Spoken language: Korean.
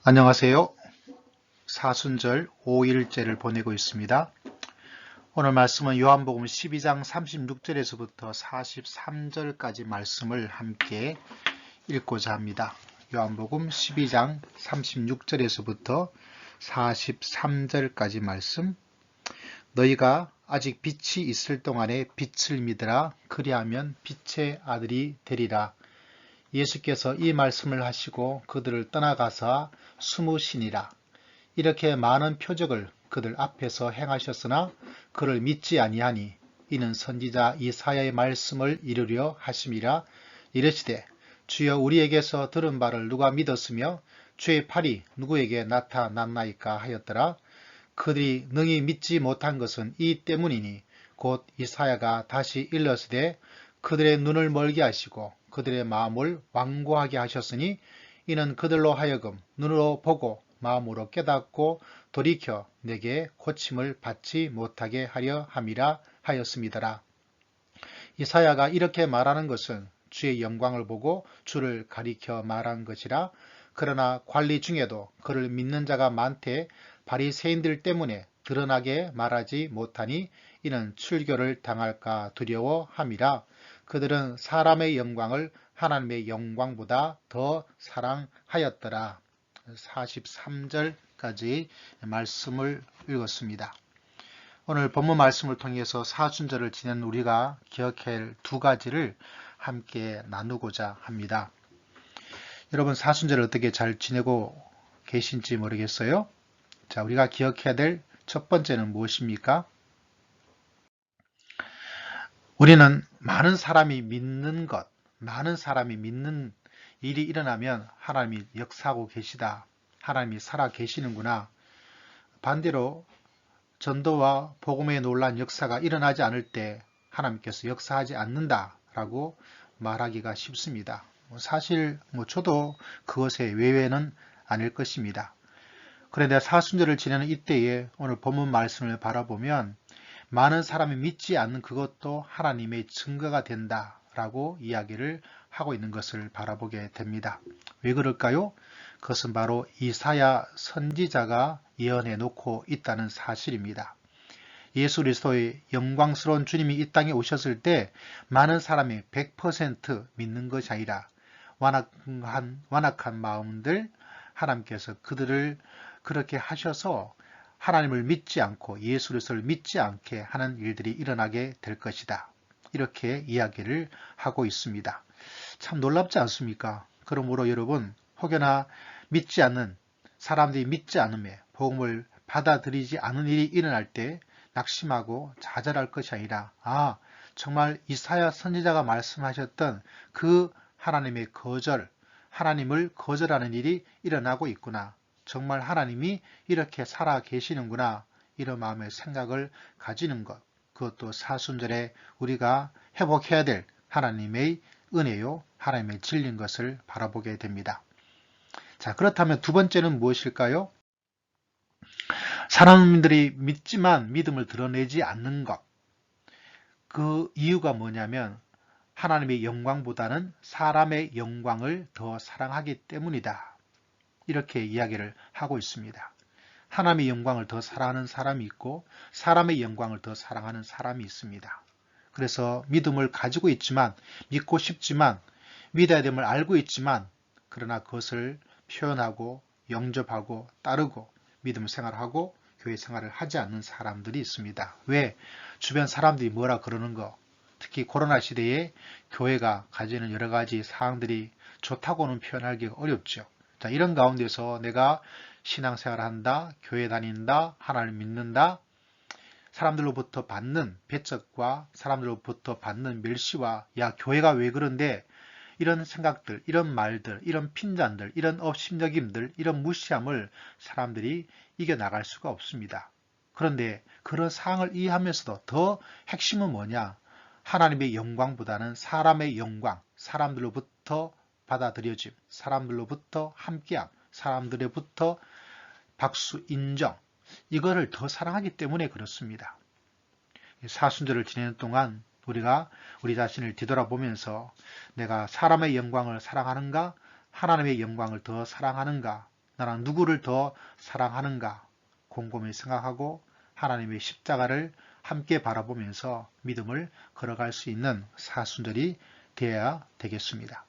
안녕하세요. 사순절 5일째를 보내고 있습니다. 오늘 말씀은 요한복음 12장 36절에서부터 43절까지 말씀을 함께 읽고자 합니다. 요한복음 12장 36절에서부터 43절까지 말씀. 너희가 아직 빛이 있을 동안에 빛을 믿으라. 그리하면 빛의 아들이 되리라. 예수께서 이 말씀을 하시고 그들을 떠나가사 숨으시니라. 이렇게 많은 표적을 그들 앞에서 행하셨으나 그를 믿지 아니하니 이는 선지자 이사야의 말씀을 이루려 하심이라. 이르시되 주여 우리에게서 들은 바를 누가 믿었으며 주의 팔이 누구에게 나타났나이까 하였더라. 그들이 능히 믿지 못한 것은 이 때문이니 곧 이사야가 다시 일렀으되 그들의 눈을 멀게 하시고 그들의 마음을 완고하게 하셨으니 이는 그들로 하여금 눈으로 보고 마음으로 깨닫고 돌이켜 내게 고침을 받지 못하게 하려 함이라 하였음이더라. 이사야가 이렇게 말하는 것은 주의 영광을 보고 주를 가리켜 말한 것이라. 그러나 관리 중에도 그를 믿는 자가 많되 바리새인들 때문에 드러나게 말하지 못하니 이는 출교를 당할까 두려워함이라. 그들은 사람의 영광을 하나님의 영광보다 더 사랑하였더라. 43절까지 말씀을 읽었습니다. 오늘 본문 말씀을 통해서 사순절을 지낸 우리가 기억해야 할 두 가지를 함께 나누고자 합니다. 여러분 사순절을 어떻게 잘 지내고 계신지 모르겠어요? 자, 우리가 기억해야 될 첫 번째는 무엇입니까? 우리는 많은 사람이 믿는 것, 많은 사람이 믿는 일이 일어나면 하나님이 역사하고 계시다. 하나님이 살아 계시는구나. 반대로 전도와 복음의 놀라운 역사가 일어나지 않을 때 하나님께서 역사하지 않는다라고 말하기가 쉽습니다. 사실 저도 그것의 외외는 아닐 것입니다. 그런데 사순절을 지내는 이때에 오늘 본문 말씀을 바라보면 많은 사람이 믿지 않는 그것도 하나님의 증거가 된다라고 이야기를 하고 있는 것을 바라보게 됩니다. 왜 그럴까요? 그것은 바로 이사야 선지자가 예언해 놓고 있다는 사실입니다. 예수 그리스도의 영광스러운 주님이 이 땅에 오셨을 때 많은 사람이 100% 믿는 것이 아니라 완악한 마음들 하나님께서 그들을 그렇게 하셔서 하나님을 믿지 않고 예수 그리스도를 믿지 않게 하는 일들이 일어나게 될 것이다. 이렇게 이야기를 하고 있습니다. 참 놀랍지 않습니까? 그러므로 여러분 혹여나 믿지 않는 사람들이 믿지 않음에 복음을 받아들이지 않은 일이 일어날 때 낙심하고 좌절할 것이 아니라 정말 이사야 선지자가 말씀하셨던 그 하나님의 거절, 하나님을 거절하는 일이 일어나고 있구나. 정말 하나님이 이렇게 살아 계시는구나. 이런 마음의 생각을 가지는 것. 그것도 사순절에 우리가 회복해야 될 하나님의 은혜요. 하나님의 진리인 것을 바라보게 됩니다. 자, 그렇다면 두 번째는 무엇일까요? 사람들이 믿지만 믿음을 드러내지 않는 것. 그 이유가 뭐냐면 하나님의 영광보다는 사람의 영광을 더 사랑하기 때문이다. 이렇게 이야기를 하고 있습니다. 하나님의 영광을 더 사랑하는 사람이 있고 사람의 영광을 더 사랑하는 사람이 있습니다. 그래서 믿음을 가지고 있지만 믿고 싶지만 믿어야 됨을 알고 있지만 그러나 그것을 표현하고 영접하고 따르고 믿음 생활하고 교회 생활을 하지 않는 사람들이 있습니다. 왜? 주변 사람들이 뭐라 그러는 거, 특히 코로나 시대에 교회가 가지는 여러 가지 사항들이 좋다고는 표현하기가 어렵죠. 자, 이런 가운데서 내가 신앙생활을 한다, 교회 다닌다, 하나님을 믿는다, 사람들로부터 받는 배척과 사람들로부터 받는 멸시와 야 교회가 왜 그런데 이런 생각들, 이런 말들, 이런 핀잔들, 이런 업심여김들, 이런 무시함을 사람들이 이겨나갈 수가 없습니다. 그런데 그런 상황을 이해하면서도 더 핵심은 뭐냐? 하나님의 영광보다는 사람의 영광, 사람들로부터 받아들여짐, 사람들로부터 함께함, 사람들로부터 박수, 인정, 이거를 더 사랑하기 때문에 그렇습니다. 사순절을 지내는 동안 우리가 우리 자신을 뒤돌아보면서 내가 사람의 영광을 사랑하는가 하나님의 영광을 더 사랑하는가 나는 누구를 더 사랑하는가 곰곰이 생각하고 하나님의 십자가를 함께 바라보면서 믿음을 걸어갈 수 있는 사순절이 되어야 되겠습니다.